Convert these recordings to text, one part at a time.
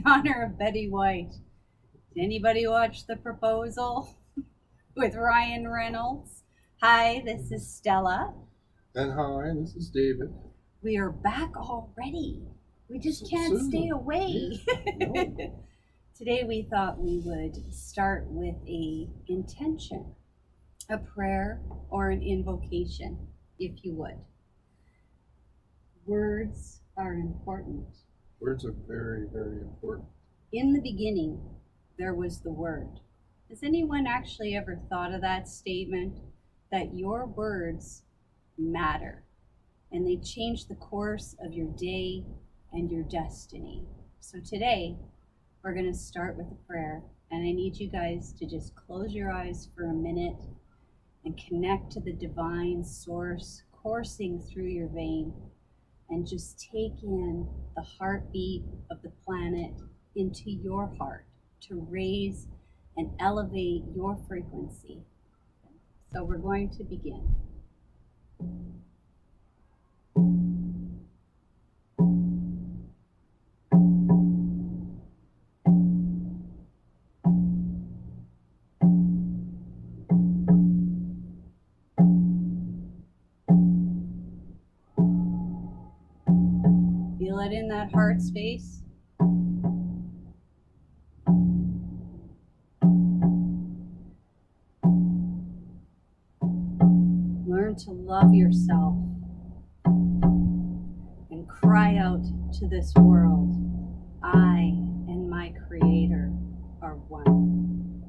honor of Betty White. Did anybody watch The Proposal with Ryan Reynolds? Hi, this is Stella. And hi, this is David. We are back already. We just So can't soon. stay away. Yeah, no. Today we thought we would start with a intention, a prayer or an invocation, if you would. Words are important. Words are very, very important. In the beginning, there was the Word. Has anyone actually ever thought of that statement? That your words matter and they change the course of your day and your destiny. So today, we're going to start with a prayer, and I need you guys to just close your eyes for a minute and connect to the divine source coursing through your vein, and just take in the heartbeat of the planet into your heart to raise and elevate your frequency. So we're going to begin. Feel it in that heart space. Learn to love yourself and cry out to this world, I and my Creator are one.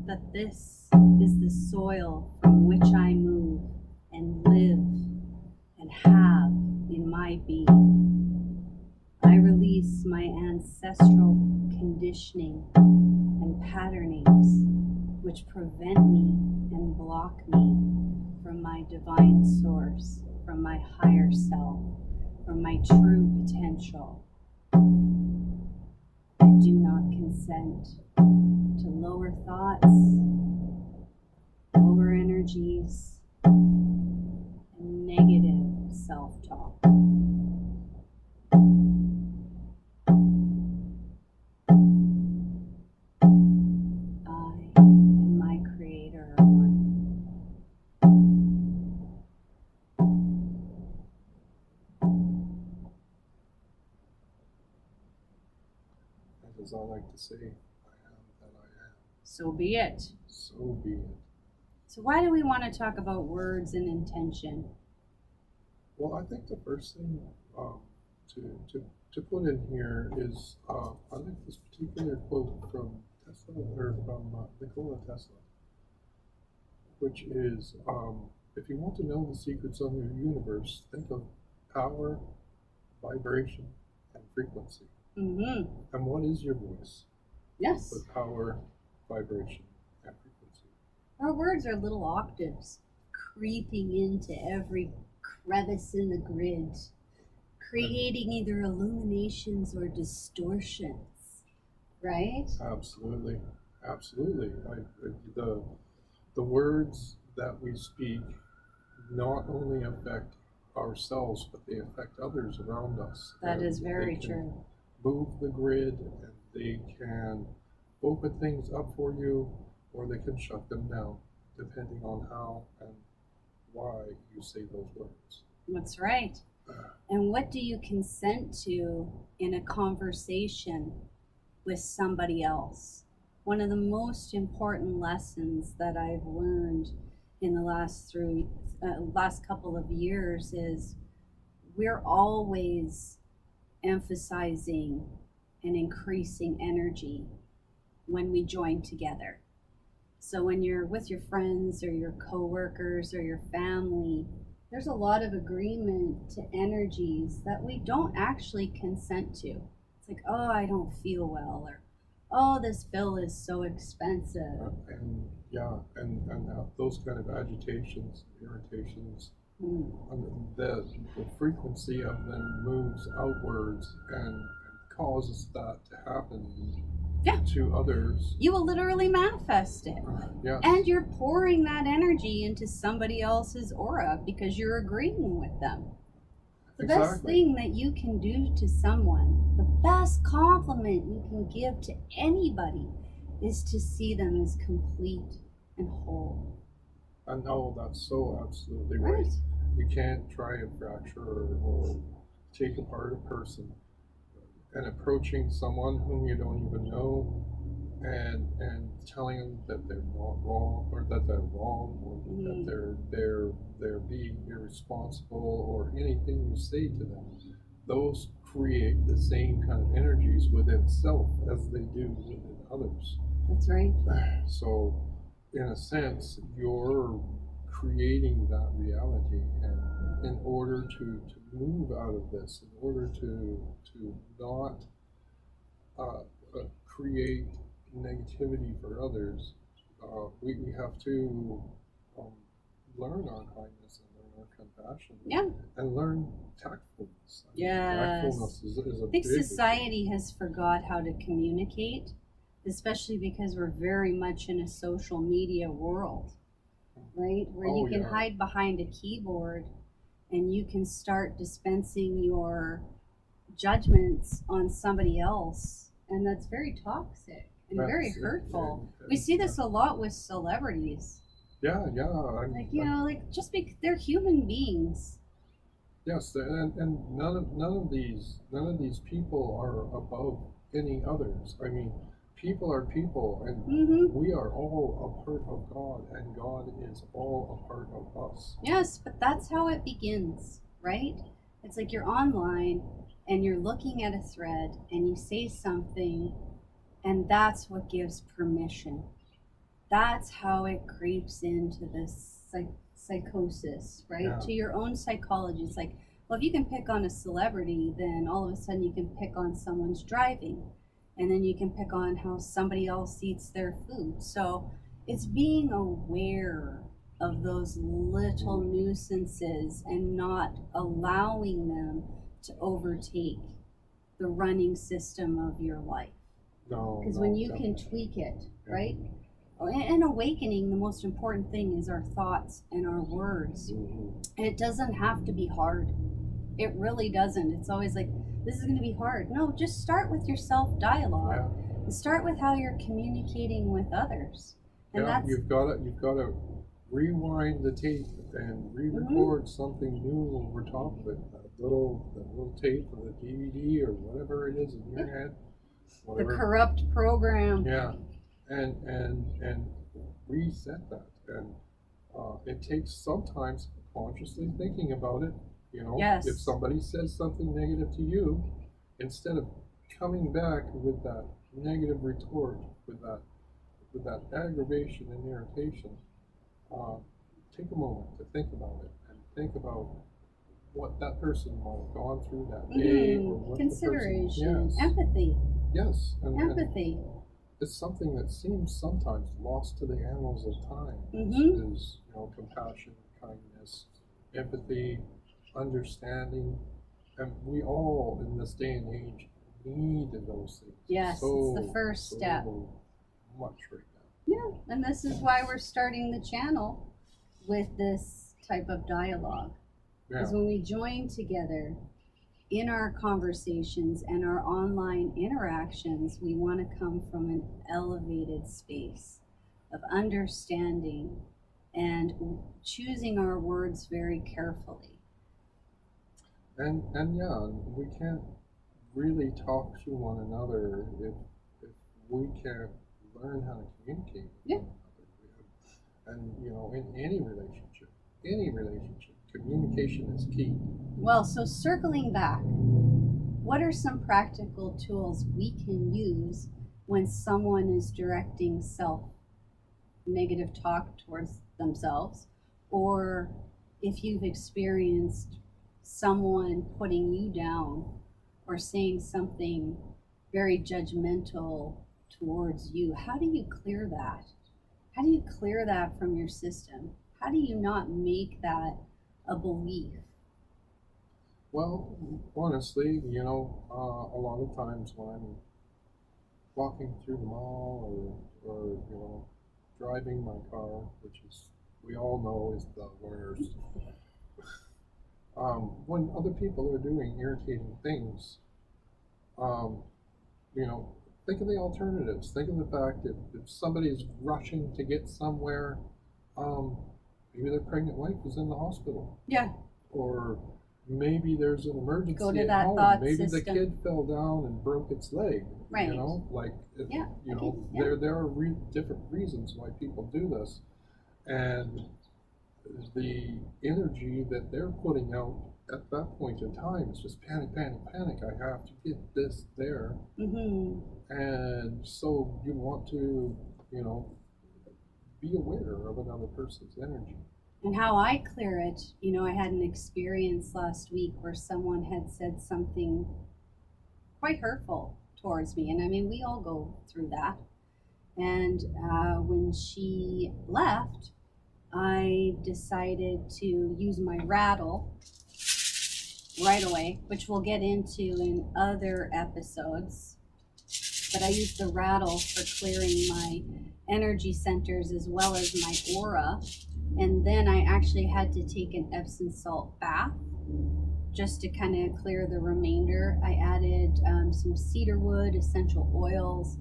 That this is the soil from which I move and live and have in my being. I release my ancestral conditioning and patternings which prevent me and block me from my divine source, from my higher self, from my true potential. I do not consent to lower thoughts, lower energies, and negative self-talk. I and my Creator are one. That is all I like to say. I am that I am. So be it. So be it. So why do we want to talk about words and intention? Well, I think the first thing to put in here is I like this particular quote from Tesla, or from Nikola Tesla, which is, if you want to know the secrets of your universe, think of power, vibration, and frequency. Mm-hmm. And what is your voice? Yes. But power, vibration, and frequency. Our words are little octaves creeping into every crevice in the grid, creating either illuminations or distortions, right? Absolutely, absolutely. The words that we speak not only affect ourselves, but they affect others around us. That is And very they can true. move the grid, and they can open things up for you, or they can shut them down, depending on how and why you say those words. That's right. And what do you consent to in a conversation with somebody else? One of the most important lessons that I've learned in the last couple of years is we're always emphasizing and increasing energy when we join together. So when you're with your friends or your coworkers or your family, there's a lot of agreement to energies that we don't actually consent to. It's like, oh, I don't feel well, or oh, this bill is so expensive. And those kind of agitations, irritations, Mm. the frequency of them moves outwards and causes that to happen Yeah. to others. You will literally manifest it. Yes. And you're pouring that energy into somebody else's aura because you're agreeing with them. The best thing that you can do to someone, the best compliment you can give to anybody, is to see them as complete and whole. And no, that's so absolutely right. Right. You can't try and fracture or take apart a person. And approaching someone whom you don't even know and telling them that they're not wrong or that they're wrong or that they're being irresponsible or anything you say to them, those create the same kind of energies within self as they do within others. That's right. So in a sense you're creating that reality, and in order to move out of this, in order to not create negativity for others, we have to um, learn our kindness and learn our compassion. Yeah. And learn tactfulness. Yes. Tactfulness is a I think big society has forgot how to communicate, especially because we're very much in a social media world, right? Where Oh, you can yeah. hide behind a keyboard and you can start dispensing your judgments on somebody else. And that's very toxic and very That's it, hurtful. and- We see this a lot with celebrities. Yeah. Like, you know, like just because they're human beings. Yes, and none of these people are above any others. I mean, people are people, and Mm-hmm. we are all a part of God, and God is all a part of us. Yes, but that's how it begins, right? It's like you're online and you're looking at a thread and you say something, and that's what gives permission. That's how it creeps into this psychosis, right? Yeah. To your own psychology. It's like, well, if you can pick on a celebrity, then all of a sudden you can pick on someone's driving, and then you can pick on how somebody else eats their food. So it's being aware of those little nuisances and not allowing them to overtake the running system of your life. No, Because no, when you can definitely. tweak it, Yeah. right? In awakening, the most important thing is our thoughts and our words. Mhm. And it doesn't have to be hard. It really doesn't. It's always like, this is going to be hard. No, just start with your self dialogue. Yeah. And start with how you're communicating with others. And Yeah, that's you've got to rewind the tape and re-record something new over top of it. That little tape or the DVD or whatever it is in your head. the Whatever. corrupt program. Yeah, and reset that, and it takes sometimes consciously thinking about it. You know, Yes. if somebody says something negative to you, instead of coming back with that negative retort, with that aggravation and irritation, take a moment to think about it and think about what that person might have gone through that day, or what Consideration, the person, empathy, yes, and empathy. it's something that seems sometimes lost to the annals of time. Mhm. Is compassion, kindness, empathy, understanding, and we all in this day and age need those things. Yes, it's the first step. Much right now. Yeah, and this is why we're starting the channel with this type of dialogue. Because Yeah, when we join together in our conversations and our online interactions, we want to come from an elevated space of understanding and choosing our words very carefully. and yeah, we can't really talk to one another if we can't learn how to communicate with Yeah. one another. And in any relationship, communication is key. Well, so circling back, what are some practical tools we can use when someone is directing negative talk towards themselves, or if you've experienced someone putting you down or saying something very judgmental towards you? How do you clear that? How do you clear that from your system? How do you not make that a belief? Well, honestly, a lot of times when I'm walking through the mall or driving my car, which is we all know is the worst. when other people are doing irritating things, um, you know, think of the alternatives. Think of the fact if somebody's rushing to get somewhere, um, maybe their pregnant wife is in the hospital, Yeah. or maybe there's an emergency Go to at that home. thought Maybe the system. kid fell down and broke its leg. Right. You know, like Yeah, you okay, know, yeah. there are different reasons why people do this, and the energy that they're putting out at that point in time is just panic, panic, panic. I have to get this there, Mm-hmm. and so you want to, you know, be aware of another person's energy. And how I clear it, you know, I had an experience last week where someone had said something quite hurtful towards me. And I mean, we all go through that. And when she left, I decided to use my rattle right away, which we'll get into in other episodes. But I used the rattle for clearing my energy centers as well as my aura. And then I actually had to take an Epsom salt bath just to kind of clear the remainder. I added some cedar wood, essential oils.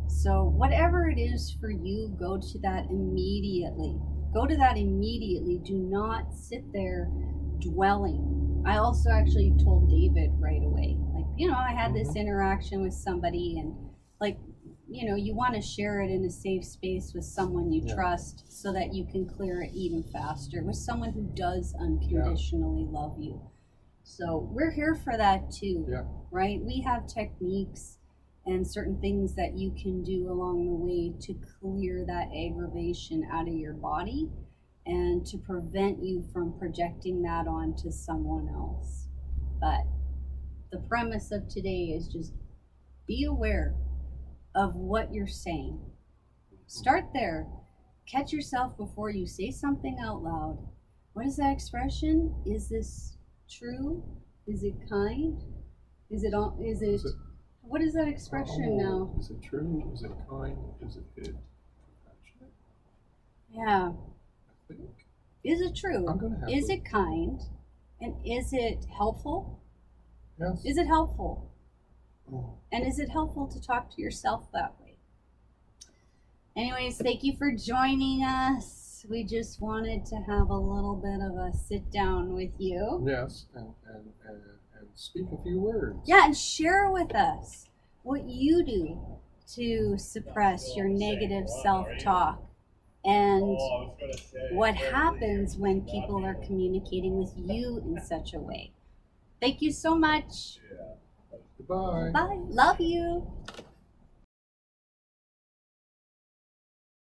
So whatever it is for you, go to that immediately. Go to that immediately. Do not sit there dwelling. I also actually told David right away, like, you know, I had this interaction with somebody, and like, you know, you want to share it in a safe space with someone you trust so that you can clear it even faster with someone who does unconditionally love you. So we're here for that too, right? We have techniques and certain things that you can do along the way to clear that aggravation out of your body and to prevent you from projecting that onto someone else. But the premise of today is just be aware of what you're saying. Start there. Catch yourself before you say something out loud. What is that expression? Is this true? Is it kind? Is it what is that expression now? Is it true? Is it kind? Is it compassionate? Yeah. I think. Is it true? I'm gonna have Is to- it kind? And is it helpful? Yes. Is it helpful? Oh. And is it helpful to talk to yourself that way? Anyways, thank you for joining us. We just wanted to have a little bit of a sit down with you. Yes, and speak a few words. Yeah, and share with us what you do to suppress your negative self-talk and what happens when people are communicating with you in such a way. Thank you so much. Goodbye. Bye. Love you.